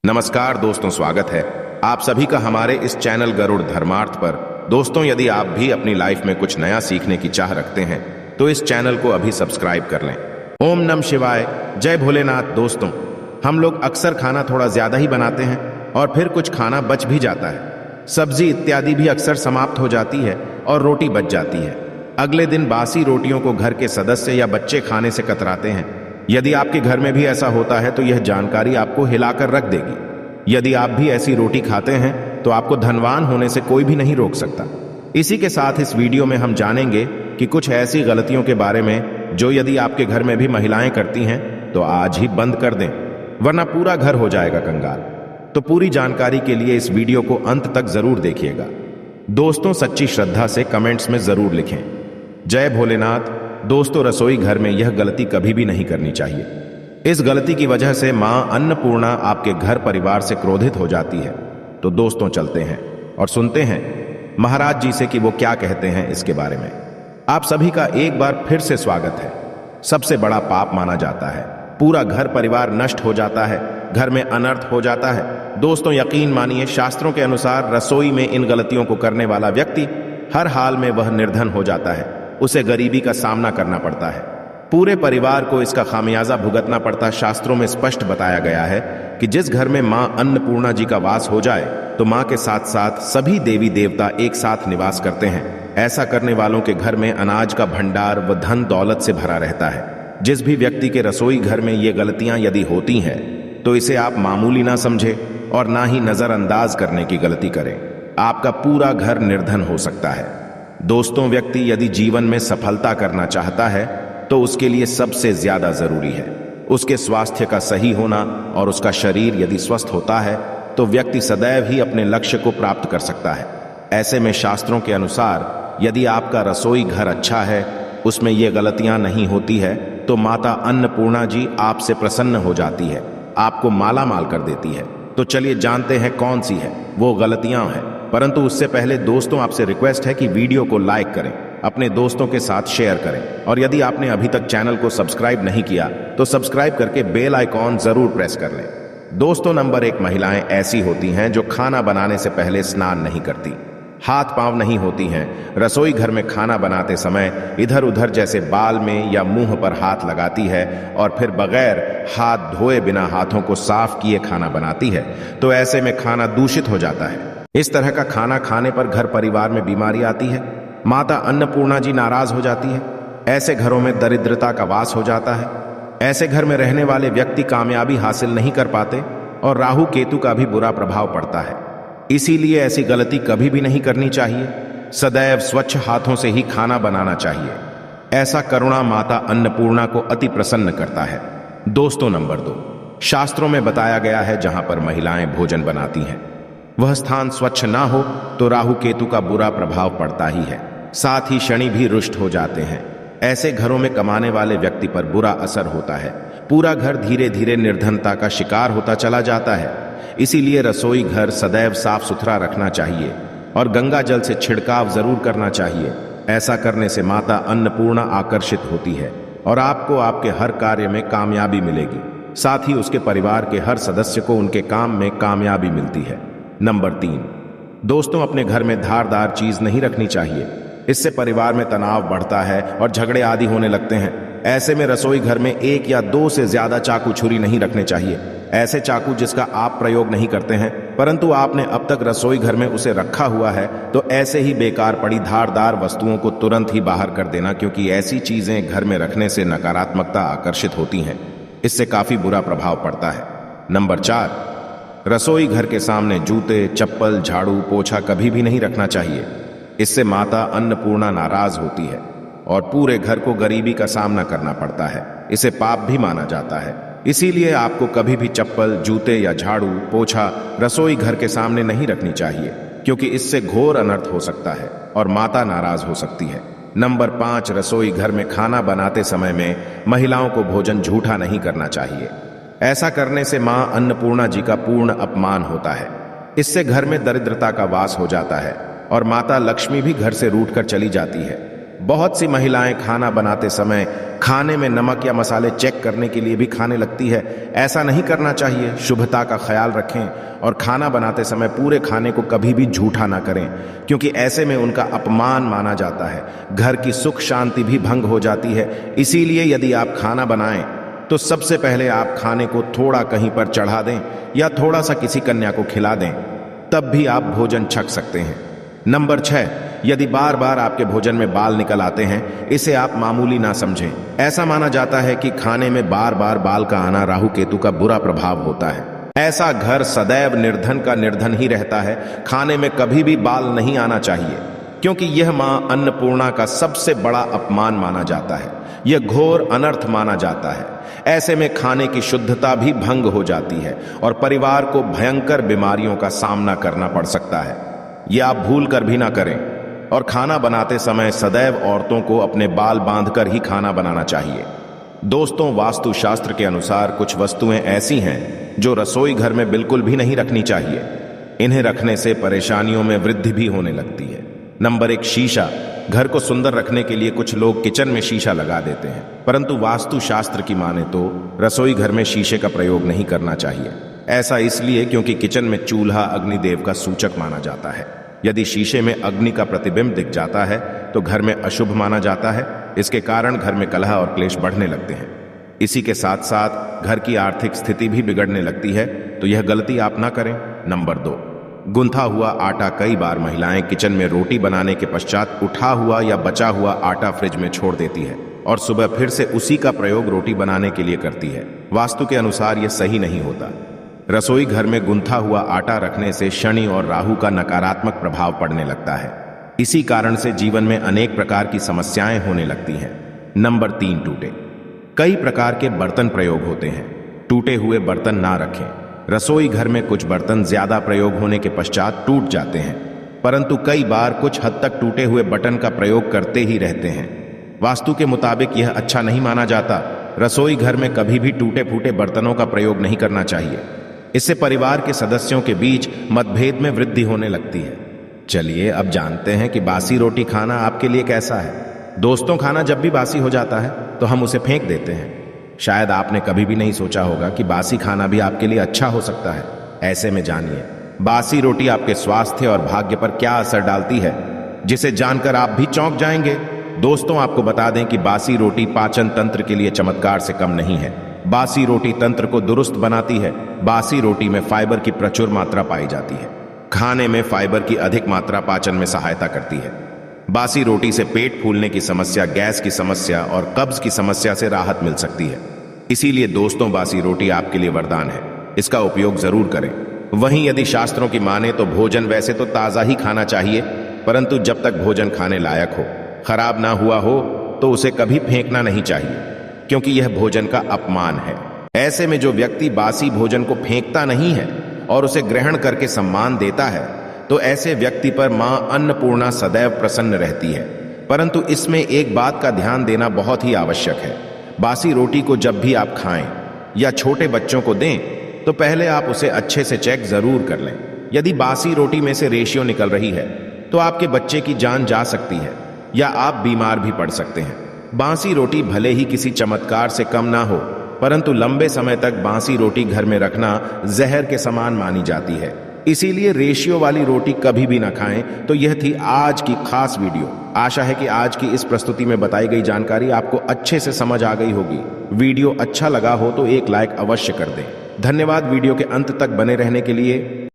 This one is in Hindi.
नमस्कार दोस्तों, स्वागत है आप सभी का हमारे इस चैनल गरुड़ धर्मार्थ पर। दोस्तों, यदि आप भी अपनी लाइफ में कुछ नया सीखने की चाह रखते हैं तो इस चैनल को अभी सब्सक्राइब कर लें। ओम नमः शिवाय, जय भोलेनाथ। दोस्तों, हम लोग अक्सर खाना थोड़ा ज्यादा ही बनाते हैं और फिर कुछ खाना बच भी जाता है। सब्जी इत्यादि भी अक्सर समाप्त हो जाती है और रोटी बच जाती है। अगले दिन बासी रोटियों को घर के सदस्य या बच्चे खाने से कतराते हैं। यदि आपके घर में भी ऐसा होता है तो यह जानकारी आपको हिलाकर रख देगी। यदि आप भी ऐसी रोटी खाते हैं तो आपको धनवान होने से कोई भी नहीं रोक सकता। इसी के साथ इस वीडियो में हम जानेंगे कि कुछ ऐसी गलतियों के बारे में जो यदि आपके घर में भी महिलाएं करती हैं तो आज ही बंद कर दें, वरना पूरा घर हो जाएगा कंगाल। तो पूरी जानकारी के लिए इस वीडियो को अंत तक जरूर देखिएगा। दोस्तों, सच्ची श्रद्धा से कमेंट्स में जरूर लिखें जय भोलेनाथ। दोस्तों, रसोई घर में यह गलती कभी भी नहीं करनी चाहिए। इस गलती की वजह से मां अन्नपूर्णा आपके घर परिवार से क्रोधित हो जाती है। तो दोस्तों, चलते हैं और सुनते हैं महाराज जी से कि वो क्या कहते हैं इसके बारे में। आप सभी का एक बार फिर से स्वागत है। सबसे बड़ा पाप माना जाता है, पूरा घर परिवार नष्ट हो जाता है, घर में अनर्थ हो जाता है। दोस्तों, यकीन मानिए, शास्त्रों के अनुसार रसोई में इन गलतियों को करने वाला व्यक्ति हर हाल में वह निर्धन हो जाता है। उसे गरीबी का सामना करना पड़ता है, पूरे परिवार को इसका खामियाजा भुगतना पड़ता। शास्त्रों में स्पष्ट बताया गया है कि जिस घर में मां अन्नपूर्णा जी का वास हो जाए तो मां के साथ साथ सभी देवी देवता एक साथ निवास करते हैं। ऐसा करने वालों के घर में अनाज का भंडार व धन दौलत से भरा रहता है। जिस भी व्यक्ति के रसोई घर में ये गलतियां यदि होती हैं तो इसे आप मामूली ना समझे और ना ही नजरअंदाज करने की गलती करें। आपका पूरा घर निर्धन हो सकता है। दोस्तों, व्यक्ति यदि जीवन में सफलता करना चाहता है तो उसके लिए सबसे ज्यादा जरूरी है उसके स्वास्थ्य का सही होना, और उसका शरीर यदि स्वस्थ होता है तो व्यक्ति सदैव ही अपने लक्ष्य को प्राप्त कर सकता है। ऐसे में शास्त्रों के अनुसार यदि आपका रसोई घर अच्छा है, उसमें ये गलतियां नहीं होती है, तो माता अन्नपूर्णा जी आपसे प्रसन्न हो जाती है, आपको माला माल कर देती है। तो चलिए जानते हैं कौन सी है वो गलतियां हैं। परंतु उससे पहले दोस्तों, आपसे रिक्वेस्ट है कि वीडियो को लाइक करें, अपने दोस्तों के साथ शेयर करें, और यदि आपने अभी तक चैनल को सब्सक्राइब नहीं किया तो सब्सक्राइब करके बेल आइकॉन जरूर प्रेस कर लें। दोस्तों, नंबर 1, महिलाएं ऐसी होती हैं जो खाना बनाने से पहले स्नान नहीं करती, हाथ पांव नहीं होती हैं। रसोई घर में खाना बनाते समय इधर उधर जैसे बाल में या मुंह पर हाथ लगाती है और फिर बगैर हाथ धोए बिना हाथों को साफ किए खाना बनाती है। तो ऐसे में खाना दूषित हो जाता है। इस तरह का खाना खाने पर घर परिवार में बीमारी आती है, माता अन्नपूर्णा जी नाराज हो जाती है। ऐसे घरों में दरिद्रता का वास हो जाता है। ऐसे घर में रहने वाले व्यक्ति कामयाबी हासिल नहीं कर पाते और राहु केतु का भी बुरा प्रभाव पड़ता है। इसीलिए ऐसी गलती कभी भी नहीं करनी चाहिए। सदैव स्वच्छ हाथों से ही खाना बनाना चाहिए। ऐसा करुणा माता अन्नपूर्णा को अति प्रसन्न करता है। दोस्तों, नंबर 2, शास्त्रों में बताया गया है जहां पर महिलाएं भोजन बनाती हैं वह स्थान स्वच्छ ना हो तो राहु केतु का बुरा प्रभाव पड़ता ही है, साथ ही शनि भी रुष्ट हो जाते हैं। ऐसे घरों में कमाने वाले व्यक्ति पर बुरा असर होता है। पूरा घर धीरे धीरे निर्धनता का शिकार होता चला जाता है। इसीलिए रसोई घर सदैव साफ सुथरा रखना चाहिए और गंगा जल से छिड़काव जरूर करना चाहिए। ऐसा करने से माता अन्नपूर्णा आकर्षित होती है और आपको आपके हर कार्य में कामयाबी मिलेगी। साथ ही उसके परिवार के हर सदस्य को उनके काम में कामयाबी मिलती है। नंबर 3, दोस्तों, अपने घर में धारदार चीज नहीं रखनी चाहिए। इससे परिवार में तनाव बढ़ता है और झगड़े आदि होने लगते हैं। ऐसे में रसोई घर में 1 या 2 से ज्यादा चाकू छुरी नहीं रखने चाहिए। ऐसे चाकू जिसका आप प्रयोग नहीं करते हैं परंतु आपने अब तक रसोई घर में उसे रखा हुआ है, तो ऐसे ही बेकार पड़ी धारदार वस्तुओं को तुरंत ही बाहर कर देना, क्योंकि ऐसी चीजें घर में रखने से नकारात्मकता आकर्षित होती हैं। इससे काफी बुरा प्रभाव पड़ता है। नंबर 4, रसोई घर के सामने जूते, चप्पल, झाड़ू, पोछा कभी भी नहीं रखना चाहिए। इससे माता अन्नपूर्णा नाराज होती है और पूरे घर को गरीबी का सामना करना पड़ता है। इसे पाप भी माना जाता है। इसीलिए आपको कभी भी चप्पल, जूते या झाड़ू, पोछा रसोई घर के सामने नहीं रखनी चाहिए, क्योंकि इससे घोर अनर्थ हो सकता है और माता नाराज हो सकती है। नंबर 5, रसोई घर में खाना बनाते समय में महिलाओं को भोजन झूठा नहीं करना चाहिए। ऐसा करने से मां अन्नपूर्णा जी का पूर्ण अपमान होता है। इससे घर में दरिद्रता का वास हो जाता है और माता लक्ष्मी भी घर से रूठ कर चली जाती है। बहुत सी महिलाएं खाना बनाते समय खाने में नमक या मसाले चेक करने के लिए भी खाने लगती है। ऐसा नहीं करना चाहिए। शुभता का ख्याल रखें और खाना बनाते समय पूरे खाने को कभी भी झूठा ना करें, क्योंकि ऐसे में उनका अपमान माना जाता है। घर की सुख शांति भी भंग हो जाती है। इसीलिए यदि आप खाना बनाएं तो सबसे पहले आप खाने को थोड़ा कहीं पर चढ़ा दें या थोड़ा सा किसी कन्या को खिला दें, तब भी आप भोजन छक सकते हैं। नंबर 6, यदि बार बार आपके भोजन में बाल निकल आते हैं, इसे आप मामूली ना समझें। ऐसा माना जाता है कि खाने में बार बार बाल का आना राहु केतु का बुरा प्रभाव होता है। ऐसा घर सदैव निर्धन का निर्धन ही रहता है। खाने में कभी भी बाल नहीं आना चाहिए, क्योंकि यह मां अन्नपूर्णा का सबसे बड़ा अपमान माना जाता है। यह घोर अनर्थ माना जाता है। ऐसे में खाने की शुद्धता भी भंग हो जाती है और परिवार को भयंकर बीमारियों का सामना करना पड़ सकता है। यह आप भूल कर भी ना करें। और खाना बनाते समय सदैव औरतों को अपने बाल बांधकर ही खाना बनाना चाहिए। दोस्तों, वास्तुशास्त्र के अनुसार कुछ वस्तुएं ऐसी हैं जो रसोई घर में बिल्कुल भी नहीं रखनी चाहिए। इन्हें रखने से परेशानियों में वृद्धि भी होने लगती है। नंबर 1, शीशा। घर को सुंदर रखने के लिए कुछ लोग किचन में शीशा लगा देते हैं, परंतु वास्तुशास्त्र की माने तो रसोई घर में शीशे का प्रयोग नहीं करना चाहिए। ऐसा इसलिए क्योंकि किचन में चूल्हा अग्निदेव का सूचक माना जाता है। यदि शीशे में अग्नि का प्रतिबिंब दिख जाता है तो घर में अशुभ माना जाता है। इसके कारण घर में कलह और क्लेश बढ़ने लगते हैं। इसी के साथ साथ घर की आर्थिक स्थिति भी बिगड़ने लगती है, तो यह गलती आप ना करें। नंबर 2, गुंथा हुआ आटा। कई बार महिलाएं किचन में रोटी बनाने के पश्चात उठा हुआ या बचा हुआ आटा फ्रिज में छोड़ देती है और सुबह फिर से उसी का प्रयोग रोटी बनाने के लिए करती है। वास्तु के अनुसार यह सही नहीं होता। रसोई घर में गुंथा हुआ आटा रखने से शनि और राहु का नकारात्मक प्रभाव पड़ने लगता है। इसी कारण से जीवन में अनेक प्रकार की समस्याएं होने लगती हैं। नंबर 3, टूटे। कई प्रकार के बर्तन प्रयोग होते हैं। टूटे हुए बर्तन ना रखें। रसोई घर में कुछ बर्तन ज्यादा प्रयोग होने के पश्चात टूट जाते हैं, परंतु कई बार कुछ हद तक टूटे हुए बर्तन का प्रयोग करते ही रहते हैं। वास्तु के मुताबिक यह अच्छा नहीं माना जाता। रसोई घर में कभी भी टूटे फूटे बर्तनों का प्रयोग नहीं करना चाहिए। इससे परिवार के सदस्यों के बीच मतभेद में वृद्धि होने लगती है। चलिए अब जानते हैं कि बासी रोटी खाना आपके लिए कैसा है। दोस्तों, खाना जब भी बासी हो जाता है तो हम उसे फेंक देते हैं। शायद आपने कभी भी नहीं सोचा होगा कि बासी खाना भी आपके लिए अच्छा हो सकता है। ऐसे में जानिए बासी रोटी आपके स्वास्थ्य और भाग्य पर क्या असर डालती है, जिसे जानकर आप भी चौंक जाएंगे। दोस्तों, आपको बता दें कि बासी रोटी पाचन तंत्र के लिए चमत्कार से कम नहीं है। बासी रोटी तंत्र को दुरुस्त बनाती है। बासी रोटी में फाइबर की प्रचुर मात्रा पाई जाती है। खाने में फाइबर की अधिक मात्रा पाचन में सहायता करती है। बासी रोटी से पेट फूलने की समस्या, गैस की समस्या और कब्ज की समस्या से राहत मिल सकती है। इसीलिए दोस्तों, बासी रोटी आपके लिए वरदान है। इसका उपयोग जरूर करें। वहीं यदि शास्त्रों की माने तो भोजन वैसे तो ताजा ही खाना चाहिए, परंतु जब तक भोजन खाने लायक हो, खराब ना हुआ हो, तो उसे कभी फेंकना नहीं चाहिए, क्योंकि यह भोजन का अपमान है। ऐसे में जो व्यक्ति बासी भोजन को फेंकता नहीं है और उसे ग्रहण करके सम्मान देता है, तो ऐसे व्यक्ति पर मां अन्नपूर्णा सदैव प्रसन्न रहती है। परंतु इसमें एक बात का ध्यान देना बहुत ही आवश्यक है। बासी रोटी को जब भी आप खाएं या छोटे बच्चों को दें, तो पहले आप उसे अच्छे से चेक जरूर कर लें। यदि बासी रोटी में से रेशियो निकल रही है तो आपके बच्चे की जान जा सकती है या आप बीमार भी पड़ सकते हैं। बासी रोटी भले ही किसी चमत्कार से कम ना हो, परंतु लंबे समय तक बासी रोटी घर में रखना जहर के समान मानी जाती है। इसीलिए रेशियो वाली रोटी कभी भी ना खाएं। तो यह थी आज की खास वीडियो। आशा है कि आज की इस प्रस्तुति में बताई गई जानकारी आपको अच्छे से समझ आ गई होगी। वीडियो अच्छा लगा हो तो एक लाइक अवश्य कर दें। धन्यवाद वीडियो के अंत तक बने रहने के लिए।